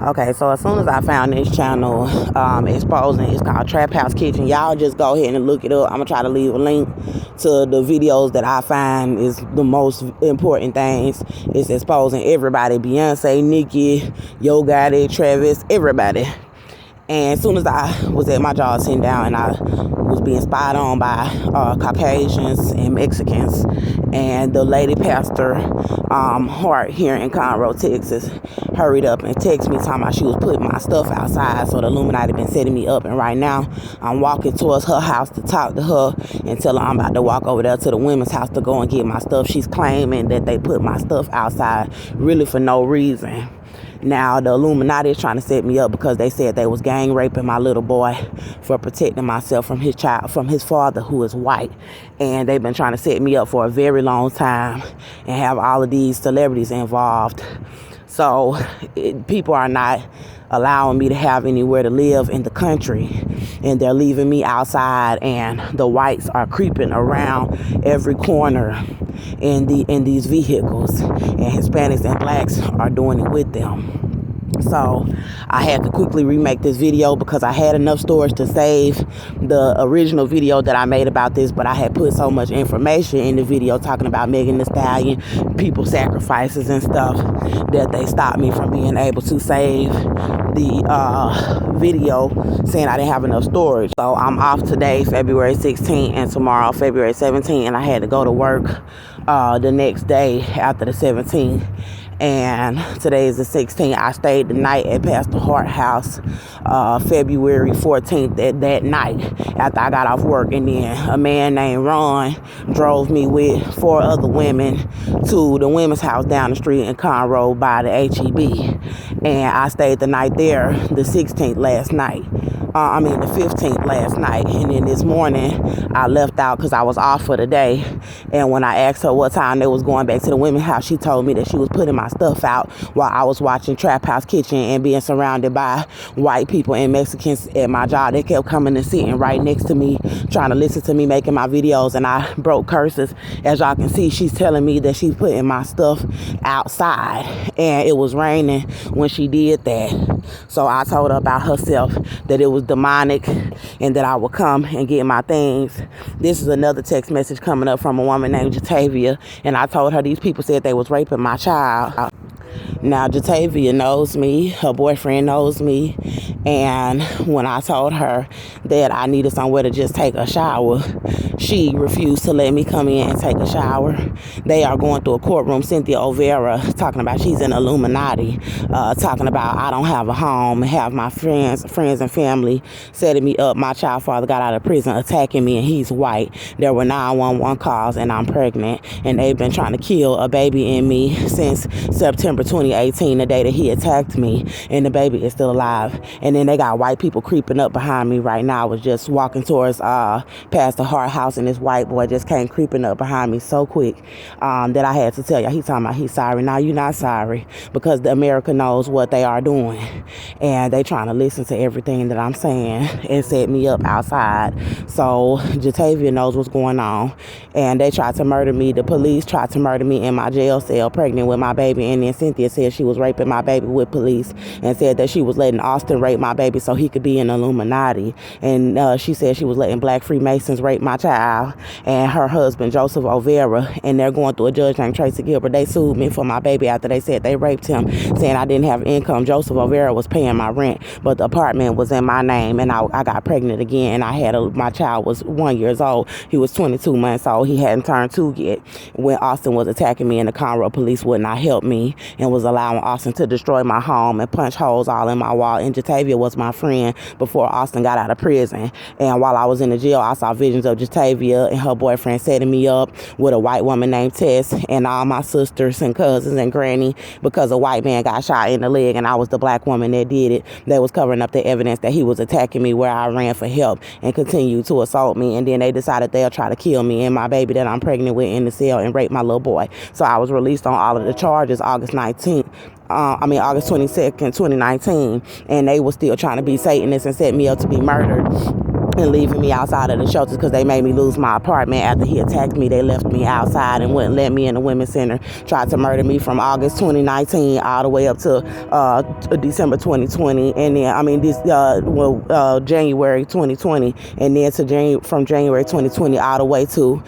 Okay, so as soon as I found this channel exposing, it's called Trap House Kitchen. Y'all just go ahead and look it up. I'm gonna try to leave a link to the videos that I find is the most important things. It's exposing everybody: Beyonce, Nicki, Yo Gotti, Travis, everybody. And as soon as I was at my job sitting down and I was being spied on by Caucasians and Mexicans, and the lady pastor Hart here in Conroe, Texas, hurried up and texted me talking about she was putting my stuff outside. So the Illuminati been setting me up, and right now I'm walking towards her house to talk to her and tell her I'm about to walk over there to the women's house to go and get my stuff. She's claiming that they put my stuff outside really for no reason. Now, the Illuminati is trying to set me up because they said they was gang raping my little boy for protecting myself from his father, who is white. And they've been trying to set me up for a very long time and have all of these celebrities involved. So people are not allowing me to have anywhere to live in the country, and they're leaving me outside, and the whites are creeping around every corner in these vehicles, and Hispanics and blacks are doing it with them. So I had to quickly remake this video because I had enough storage to save the original video that I made about this, but I had put so much information in the video talking about Megan Thee Stallion, people sacrifices and stuff, that they stopped me from being able to save the video, saying I didn't have enough storage. So I'm off today, February 16th, and tomorrow, February 17th, and I had to go to work the next day after the 17th. And today is the 16th. I stayed the night at Pastor Hart house February 14th that night after I got off work. And then a man named Ron drove me with 4 other women to the women's house down the street in Conroe by the HEB. And I stayed the night there the 16th last night. The 15th last night. And then this morning I left out because I was off for the day. And when I asked her what time they was going back to the women's house, she told me that she was putting my stuff out while I was watching Trap House Kitchen and being surrounded by white people and Mexicans at my job. They kept coming and sitting right next to me, trying to listen to me making my videos, and I broke curses. As y'all can see, she's telling me that she's putting my stuff outside, and it was raining when she did that. So I told her about herself, that it was demonic and that I would come and get my things. This is another text message coming up from a woman named Jatavia, and I told her these people said they was raping my child. Now, Jatavia knows me, her boyfriend knows me, and when I told her that I needed somewhere to just take a shower, she refused to let me come in and take a shower. They are going through a courtroom. Cynthia O'Vera talking about she's an Illuminati, talking about I don't have a home, have my friends and family setting me up. My child father got out of prison attacking me, and he's white. There were 911 calls, and I'm pregnant, and they've been trying to kill a baby in me since September 2018, the day that he attacked me, and the baby is still alive. And then they got white people creeping up behind me right now. I was just walking towards Pastor Hart house, and this white boy just came creeping up behind me so quick that I had to tell you. He's talking about he's sorry. Now you're not sorry, because the America knows what they are doing, and they trying to listen to everything that I'm saying and set me up outside. So Jatavia knows what's going on, and they tried to murder me. The police tried to murder me in my jail cell, pregnant with my baby. And then Cynthia said she was raping my baby with police, and said that she was letting Austin rape my baby so he could be in Illuminati. And she said she was letting black Freemasons rape my child and her husband, Joseph O'Vera. And they're going through a judge named Tracy Gilbert. They sued me for my baby after they said they raped him, saying I didn't have income. Joseph O'Vera was paying my rent, but the apartment was in my name, and I got pregnant again. And I had my child was 1 year old. He was 22 months old. He hadn't turned 2 yet when Austin was attacking me, and the Conroe police would not help me and was allowing Austin to destroy my home and punch holes all in my wall. And Jatavia was my friend before Austin got out of prison. And while I was in the jail, I saw visions of Jatavia and her boyfriend setting me up with a white woman named Tess and all my sisters and cousins and granny, because a white man got shot in the leg and I was the black woman that did it. They was covering up the evidence that he was attacking me where I ran for help and continued to assault me. And then they decided they'll try to kill me and my baby that I'm pregnant with in the cell and rape my little boy. So I was released on all of the charges August 22nd, 2019, and they were still trying to be Satanists and set me up to be murdered. and leaving me outside of the shelters because they made me lose my apartment. After he attacked me, they left me outside and wouldn't let me in the women's center. Tried to murder me from August 2019 all the way up to December 2020, and then January 2020, and then from January 2020 all the way to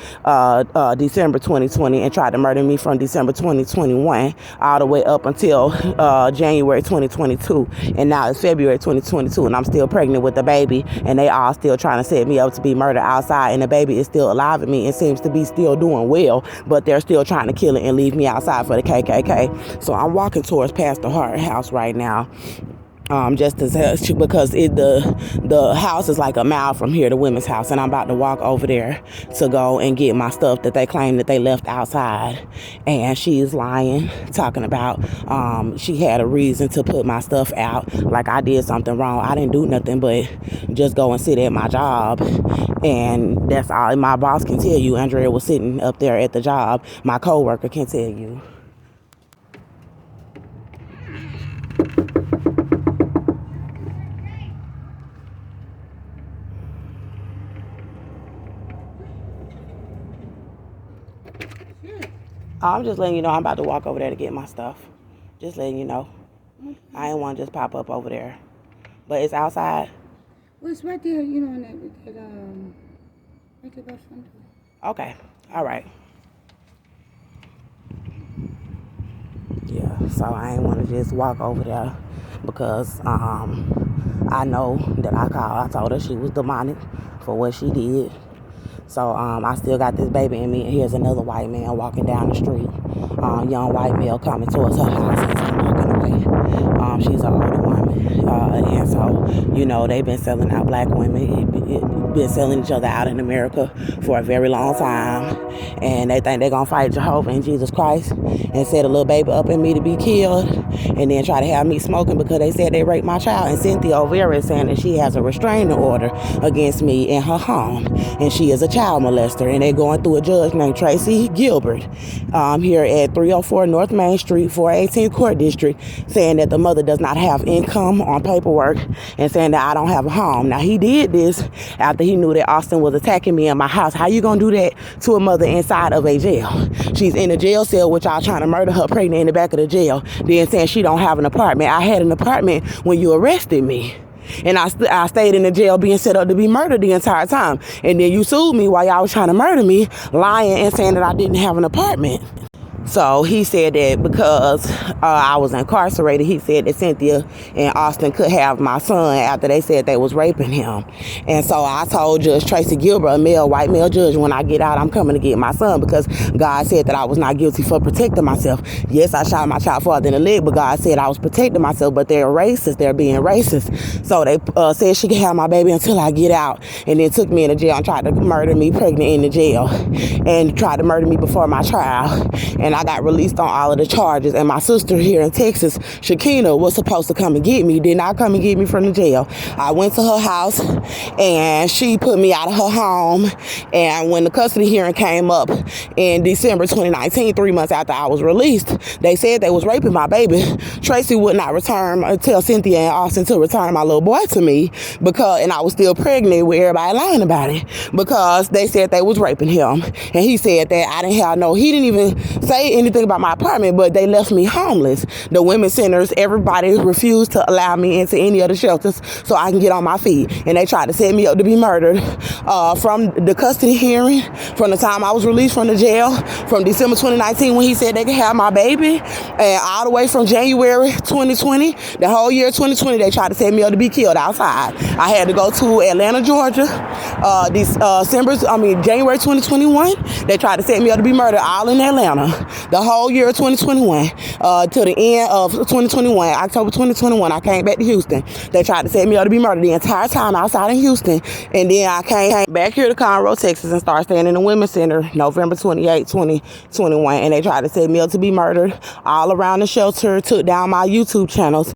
December 2020, and tried to murder me from December 2021 all the way up until January 2022, and now it's February 2022, and I'm still pregnant with the baby, and they all still trying to set me up to be murdered outside, and the baby is still alive in me and seems to be still doing well, but they're still trying to kill it and leave me outside for the KKK. So I'm walking towards Pastor Hart house right now. Just because the house is like a mile from here, the women's house, and I'm about to walk over there to go and get my stuff that they claim that they left outside. And she's lying, talking about she had a reason to put my stuff out, like I did something wrong. I didn't do nothing but just go and sit at my job, and that's all my boss can tell you. Andrea was sitting up there at the job. My coworker can tell you. I'm just letting you know I'm about to walk over there to get my stuff. Just letting you know. I ain't want to just pop up over there. But it's outside. Well, it's right there, you know, in that right there by front door. Okay. All right. Yeah, so I ain't want to just walk over there because I know that I told her she was demonic for what she did. So I still got this baby in me, and here's another white man walking down the street. Young white male coming towards her house as I'm walking away. She's an older woman, and so, you know, they've been selling out black women. Been selling each other out in America for a very long time, and they think they're gonna fight Jehovah and Jesus Christ and set a little baby up in me to be killed, and then try to have me smoking because they said they raped my child. And Cynthia over there is saying that she has a restraining order against me in her home, and she is a child molester, and they're going through a judge named Tracy Gilbert here at 304 North Main Street, 418th Court District, saying that the mother does not have income on paperwork and saying that I don't have a home. Now, he did this after he knew that Austin was attacking me in my house. How you gonna do that to a mother inside of a jail? She's in a jail cell with y'all trying to murder her pregnant in the back of the jail, then saying she don't have an apartment. I had an apartment when you arrested me. And I stayed in the jail being set up to be murdered the entire time. And then you sued me while y'all was trying to murder me, lying and saying that I didn't have an apartment. So he said that because I was incarcerated, he said that Cynthia and Austin could have my son after they said they was raping him. And so I told Judge Tracy Gilbert, a white male judge, when I get out, I'm coming to get my son because God said that I was not guilty for protecting myself. Yes, I shot my child father in the leg, but God said I was protecting myself, but they're racist. They're being racist. So they said she could have my baby until I get out, and then took me in the jail and tried to murder me pregnant in the jail and tried to murder me before my trial. And I got released on all of the charges, and my sister here in Texas, Shakina, was supposed to come and get me, did not come and get me from the jail. I went to her house, and she put me out of her home, and when the custody hearing came up in December 2019, 3 months after I was released, they said they was raping my baby. Tracy would not tell Cynthia and Austin to return my little boy to me and I was still pregnant with everybody lying about it because they said they was raping him. And he said that he didn't even say anything about my apartment, but they left me homeless. The women's centers, everybody refused to allow me into any of the shelters so I can get on my feet. And they tried to set me up to be murdered from the custody hearing, from the time I was released from the jail, from December 2019 when he said they could have my baby, and all the way from January 2020, the whole year 2020, they tried to set me up to be killed outside. I had to go to Atlanta, Georgia, January 2021. They tried to set me up to be murdered all in Atlanta. The whole year of 2021 to the end of 2021, October 2021, I came back to Houston. They tried to set me up to be murdered the entire time outside in Houston. And then I came back here to Conroe, Texas, and started staying in the Women's Center November 28, 2021. And they tried to set me up to be murdered all around the shelter, took down my YouTube channels.